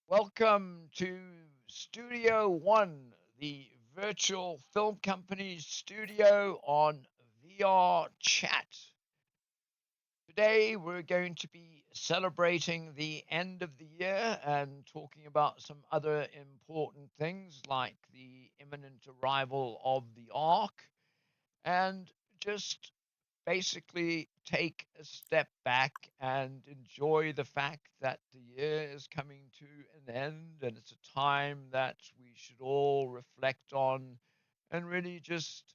Welcome to Studio One, the virtual film company's studio on VR chat. Today, we're going to be celebrating the end of the year and talking about some other important things like the imminent arrival of the ARK and just basically take a step back and enjoy the fact that the year is coming to an end and it's a time that we should all reflect on and really just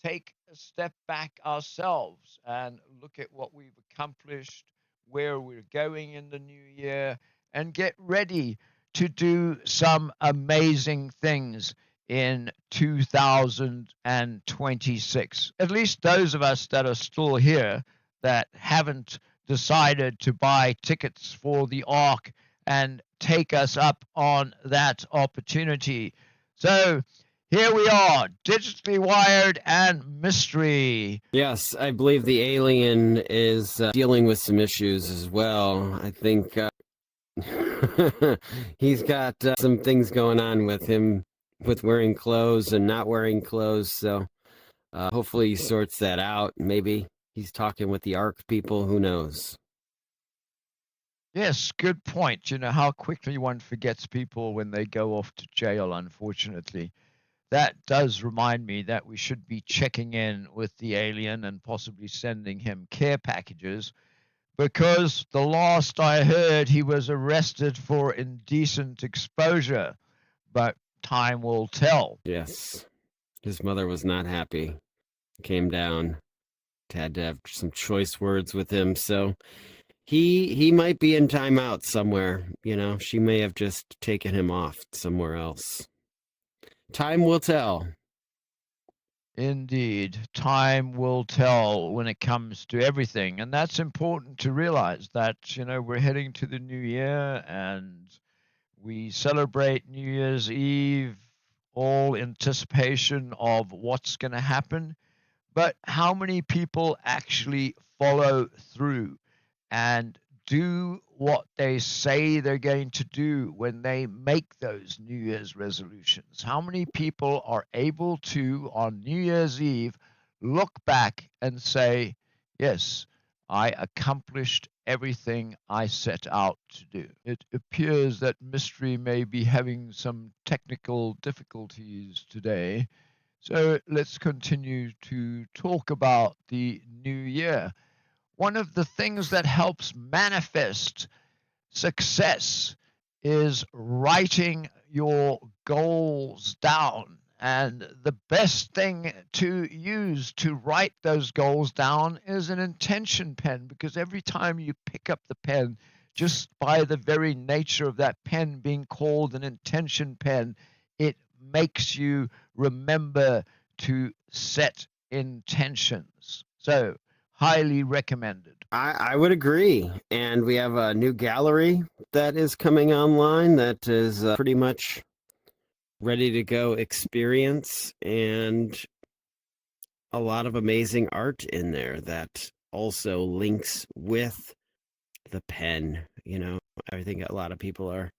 take a step back ourselves and look at what we've accomplished, where we're going in the new year, and get ready to do some amazing things in 2026. At least those of us that are still here that haven't decided to buy tickets for the ARK and take us up on that opportunity. So here we are, digitally wired and mystery. Yes, I believe the alien is dealing with some issues as well. I think he's got some things going on with him with wearing clothes and not wearing clothes. So hopefully he sorts that out. Maybe he's talking with the ARK people. Who knows? Yes, good point. You know how quickly one forgets people when they go off to jail, unfortunately. That does remind me that we should be checking in with the alien and possibly sending him care packages because the last I heard he was arrested for indecent exposure, but time will tell. Yes, his mother was not happy. Came down, had to have some choice words with him. So he might be in timeout somewhere. She may have just taken him off somewhere else. Time will tell. Indeed, time will tell when it comes to everything. And that's important to realize that, we're heading to the new year and we celebrate New Year's Eve, all anticipation of what's going to happen. But how many people actually follow through and do what they say they're going to do when they make those New Year's resolutions? How many people are able to, on New Year's Eve, look back and say, yes, I accomplished everything I set out to do? It appears that Mystery may be having some technical difficulties today. So let's continue to talk about the new year. One of the things that helps manifest success is writing your goals down. And the best thing to use to write those goals down is an intention pen, because every time you pick up the pen, just by the very nature of that pen being called an intention pen, it makes you remember to set intentions. So, highly recommended. I would agree. And we have a new gallery that is coming online that is pretty much ready to go experience, and a lot of amazing art in there that also links with the pen. I think a lot of people are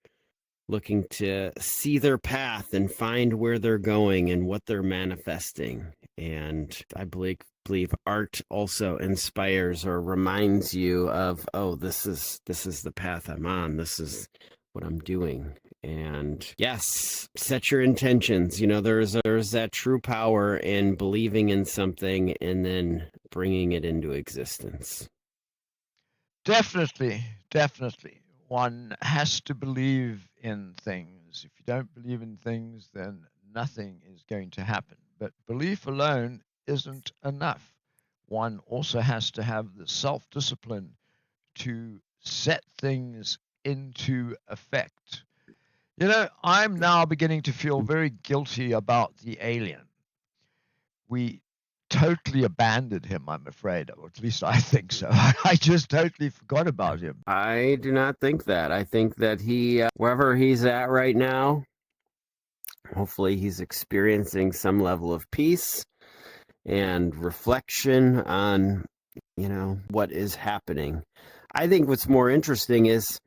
looking to see their path and find where they're going and what they're manifesting. And I believe art also inspires or reminds you of, oh, this is the path I'm on. This is what I'm doing. And yes, set your intentions. There's that true power in believing in something and then bringing it into existence. Definitely, definitely. One has to believe in things. If you don't believe in things, then nothing is going to happen. But belief alone isn't enough. One also has to have the self discipline to set things into effect. I'm now beginning to feel very guilty about the alien. We totally abandoned him, I'm afraid, or at least I think so. I just totally forgot about him. I do not think that. I think that he, wherever he's at right now, hopefully he's experiencing some level of peace and reflection on, what is happening. I think what's more interesting is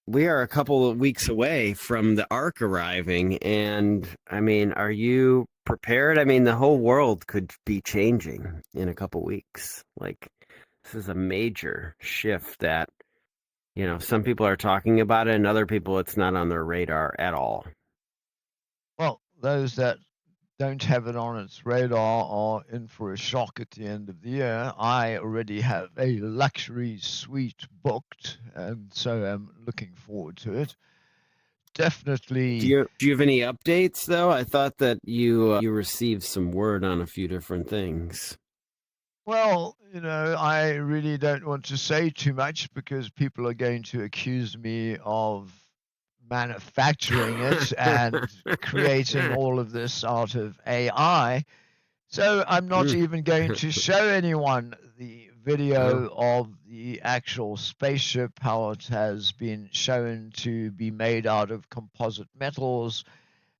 we are a couple of weeks away from the ARK arriving, and I mean, are you prepared? I mean, the whole world could be changing in a couple weeks. Like, this is a major shift that, some people are talking about it, and other people, it's not on their radar at all. Well, those that don't have it on its radar are in for a shock at the end of the year. I already have a luxury suite booked, and so I'm looking forward to it. Do Definitely. you have any updates though? I thought that you received some word on a few different things. Well, I really don't want to say too much because people are going to accuse me of manufacturing it and creating all of this out of AI. So I'm not Mm. even going to show anyone the Oh, video of the actual spaceship, how it has been shown to be made out of composite metals,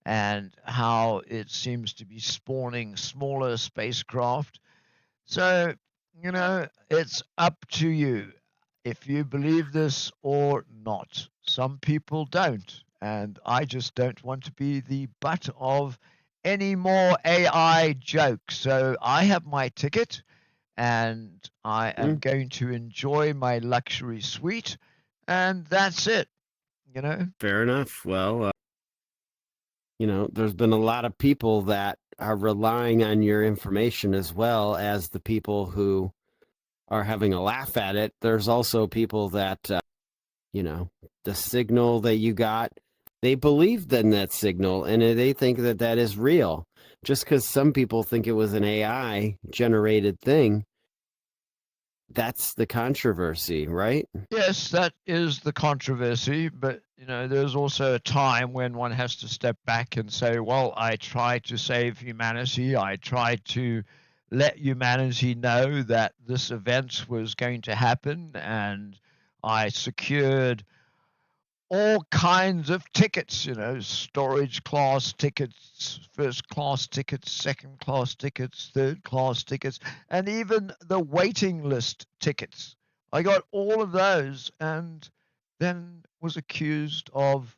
and how it seems to be spawning smaller spacecraft. So, it's up to you if you believe this or not. Some people don't, and I just don't want to be the butt of any more AI jokes. So I have my ticket and I am mm, going to enjoy my luxury suite, and that's it, you know? fair enough. Well, there's been a lot of people that are relying on your information as well as the people who are having a laugh at it. There's also people that, you know, the signal that you got, they believed in that signal and they think that that is real. Just because some people think it was an AI generated thing, that's the controversy, right? Yes, that is the controversy, but there's also a time when one has to step back and say, well, I tried to save humanity. I tried to let humanity know that this event was going to happen, and I secured all kinds of tickets, storage class tickets, first class tickets, second class tickets, third class tickets, and even the waiting list tickets. I got all of those and then was accused of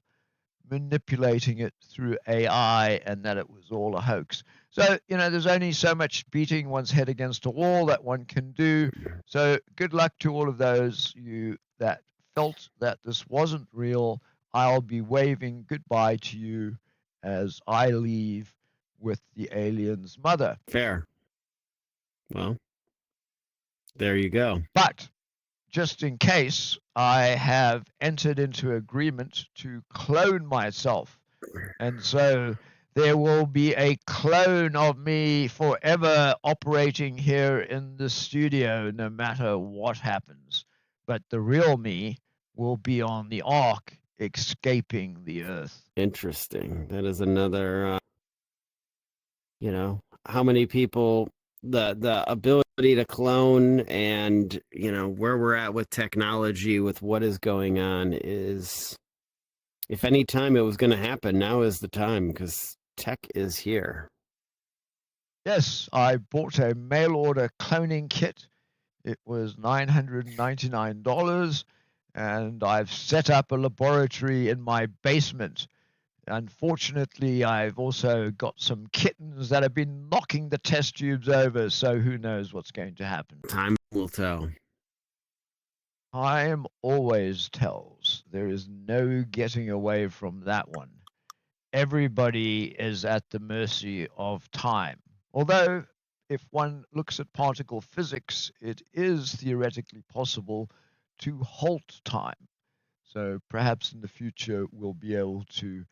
manipulating it through AI and that it was all a hoax. So, there's only so much beating one's head against a wall that one can do. So, good luck to all of those you that felt that this wasn't real. I'll be waving goodbye to you as I leave with the alien's mother. Fair. Well, there you go. But just in case, I have entered into agreement to clone myself. And so there will be a clone of me forever operating here in the studio, no matter what happens. But the real me will be on the Ark, escaping the Earth. Interesting. That is another, how many people, the ability to clone and, where we're at with technology, with what is going on is, if any time it was going to happen, now is the time because tech is here. Yes, I bought a mail order cloning kit. It was $999, and I've set up a laboratory in my basement. Unfortunately, I've also got some kittens that have been knocking the test tubes over, so who knows what's going to happen. Time will tell. Time always tells. There is no getting away from that one. Everybody is at the mercy of time. Although, if one looks at particle physics, it is theoretically possible to halt time. So perhaps in the future we'll be able to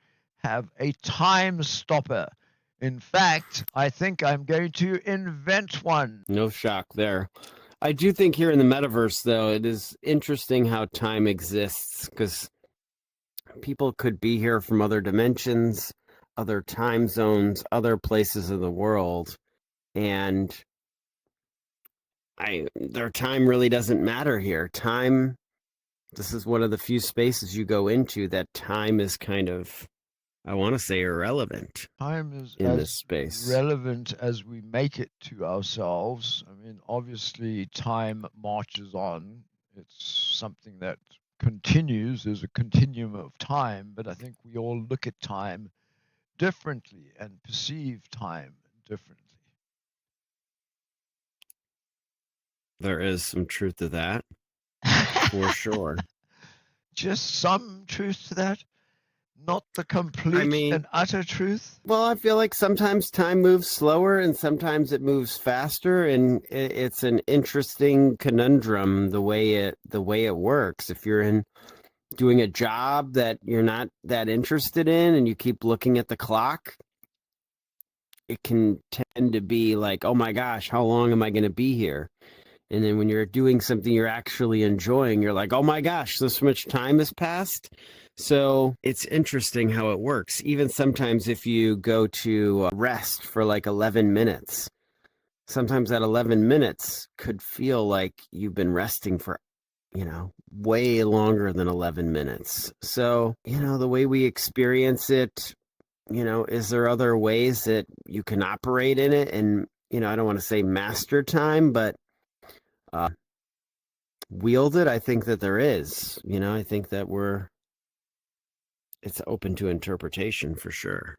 have a time stopper. In fact, I think I'm going to invent one. No shock there. I do think here in the metaverse, though, it is interesting how time exists because people could be here from other dimensions, other time zones, other places of the world, and their time really doesn't matter here. Time, this is one of the few spaces you go into that time is kind of, I want to say, irrelevant Time is in this as space. relevant as we make it to ourselves. I mean, obviously, time marches on. It's something that continues. There's a continuum of time, but I think we all look at time differently and perceive time differently. There is some truth to that, for sure. Just some truth to that, not the I complete mean, and utter truth. well, I feel like sometimes time moves slower and sometimes it moves faster, and it's an interesting conundrum the way it works. If you're in doing a job that you're not that interested in and you keep looking at the clock, it can tend to be like, oh my gosh, how long am I going to be here? And then when you're doing something you're actually enjoying, you're like, oh my gosh, this much time has passed. So it's interesting how it works. Even sometimes if you go to rest for like 11 minutes, sometimes that 11 minutes could feel like you've been resting for, way longer than 11 minutes. So, the way we experience it, is there other ways that you can operate in it? And, I don't want to say master time, but uh, wield it. I think that there is. I think that it's open to interpretation for sure.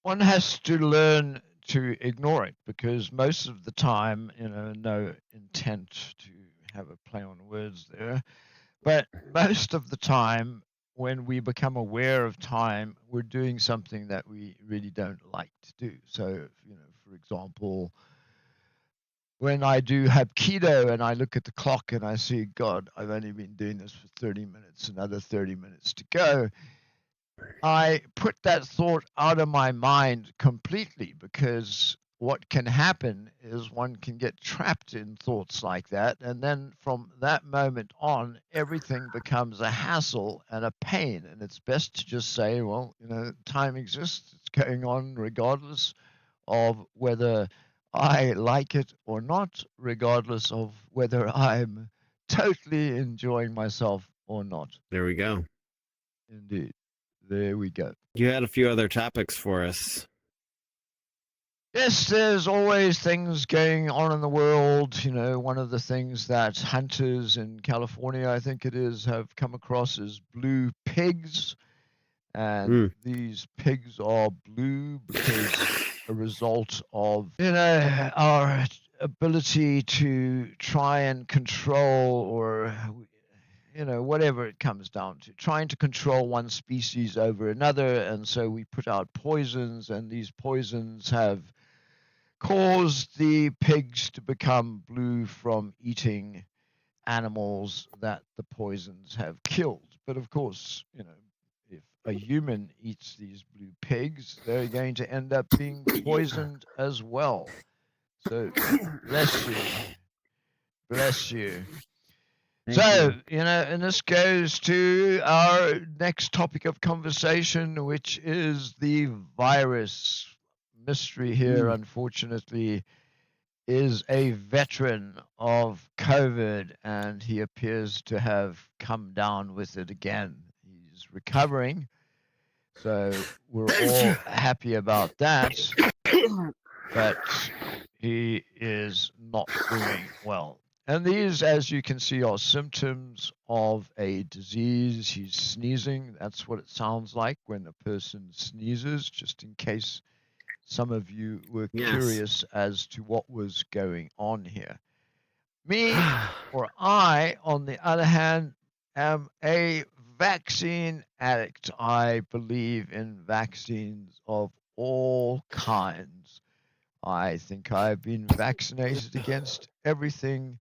One has to learn to ignore it because most of the time, no intent to have a play on words there, but most of the time, when we become aware of time, we're doing something that we really don't like to do. So, for example, when I do Hapkido and I look at the clock and I see, God, I've only been doing this for 30 minutes, another 30 minutes to go, I put that thought out of my mind completely because what can happen is one can get trapped in thoughts like that. And then from that moment on, everything becomes a hassle and a pain. And it's best to just say, well, time exists, it's going on regardless of whether I like it or not, regardless of whether I'm totally enjoying myself or not. There we go. Indeed. There we go. You had a few other topics for us. Yes, there's always things going on in the world. One of the things that hunters in California, I think it is, have come across is blue pigs. And Mm. these pigs are blue because a result of, our ability to try and control or whatever it comes down to, trying to control one species over another. And so we put out poisons, and these poisons have caused the pigs to become blue from eating animals that the poisons have killed. But of course, if a human eats these blue pigs, they're going to end up being poisoned as well. So bless you. Bless you. Thank So, you. and this goes to our next topic of conversation, which is the virus. Mystery here, Mm. unfortunately, is a veteran of COVID, and he appears to have come down with it again. He's recovering, so we're all happy about that, but he is not doing well. And these, as you can see, are symptoms of a disease. He's sneezing. That's what it sounds like when a person sneezes, just in case some of you were Yes. curious as to what was going on here. Me, or I, on the other hand, am a vaccine addict. I believe in vaccines of all kinds. I think I've been vaccinated against everything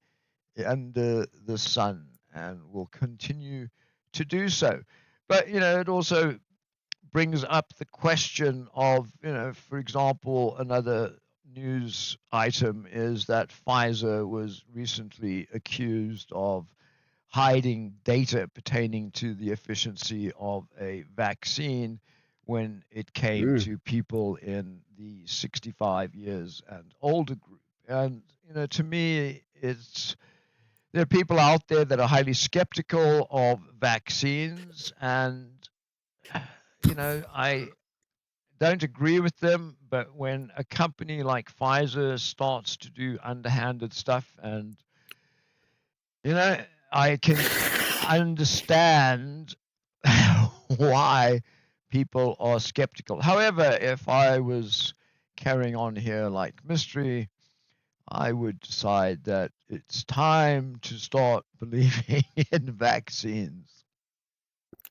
under the sun and will continue to do so. But, it also brings up the question of, for example, another news item is that Pfizer was recently accused of hiding data pertaining to the efficiency of a vaccine when it came Mm. to people in the 65 years and older group. And, to me, there are people out there that are highly skeptical of vaccines, and I don't agree with them, but when a company like Pfizer starts to do underhanded stuff, and you know, I can understand why people are skeptical. However, if I was carrying on here like mystery, I would decide that it's time to start believing in vaccines.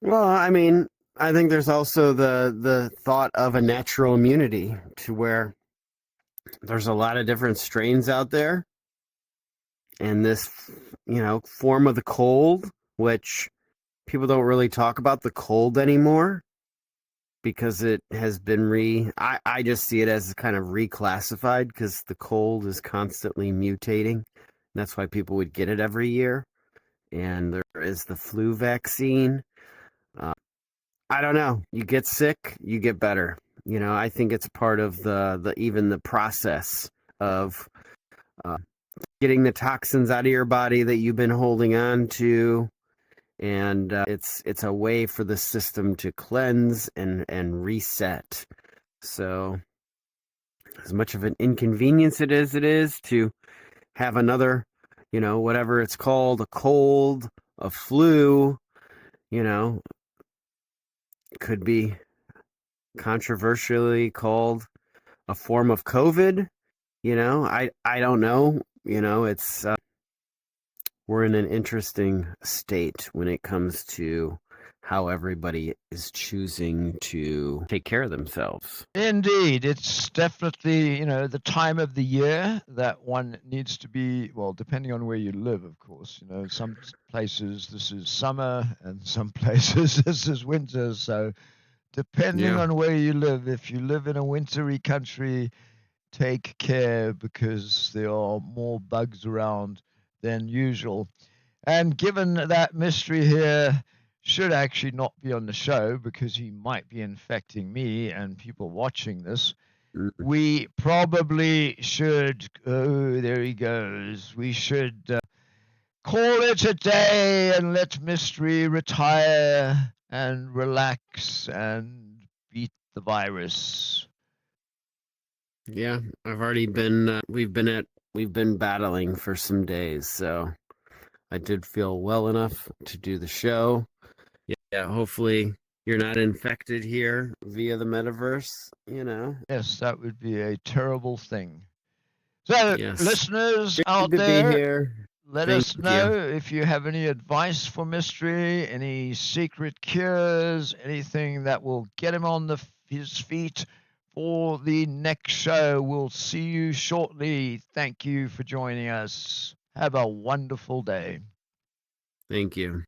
Well, I mean, I think there's also the thought of a natural immunity to where there's a lot of different strains out there, and this, form of the cold, which people don't really talk about the cold anymore because it has been I just see it as kind of reclassified because the cold is constantly mutating. That's why people would get it every year. And there is the flu vaccine. Uh, I don't know. You get sick, you get better. I think it's part of the even the process of uh, getting the toxins out of your body that you've been holding on to, and it's a way for the system to cleanse and reset. So, as much of an inconvenience it is to have another, whatever it's called, a cold, a flu, you know, could be controversially called a form of COVID. I don't know. It's we're in an interesting state when it comes to how everybody is choosing to take care of themselves. Indeed, it's definitely, the time of the year that one needs to be, well, depending on where you live, of course. Some places this is summer and some places this is winter. So, depending Yeah. on where you live, if you live in a wintry country, take care because there are more bugs around than usual. And given that mystery here should actually not be on the show because he might be infecting me and people watching this, Mm. we probably should. Oh, there he goes. We should call it a day and let mystery retire and relax and beat the virus. Yeah, I've already been we've been battling for some days, so I did feel well enough to do the show. Yeah, hopefully you're not infected here via the metaverse. Yes, that would be a terrible thing. So, Yes. listeners Good out to be there, here. let Thank us you. know if you have any advice for mystery, any secret cures, anything that will get him on his feet for the next show. We'll see you shortly. Thank you for joining us. Have a wonderful day. Thank you.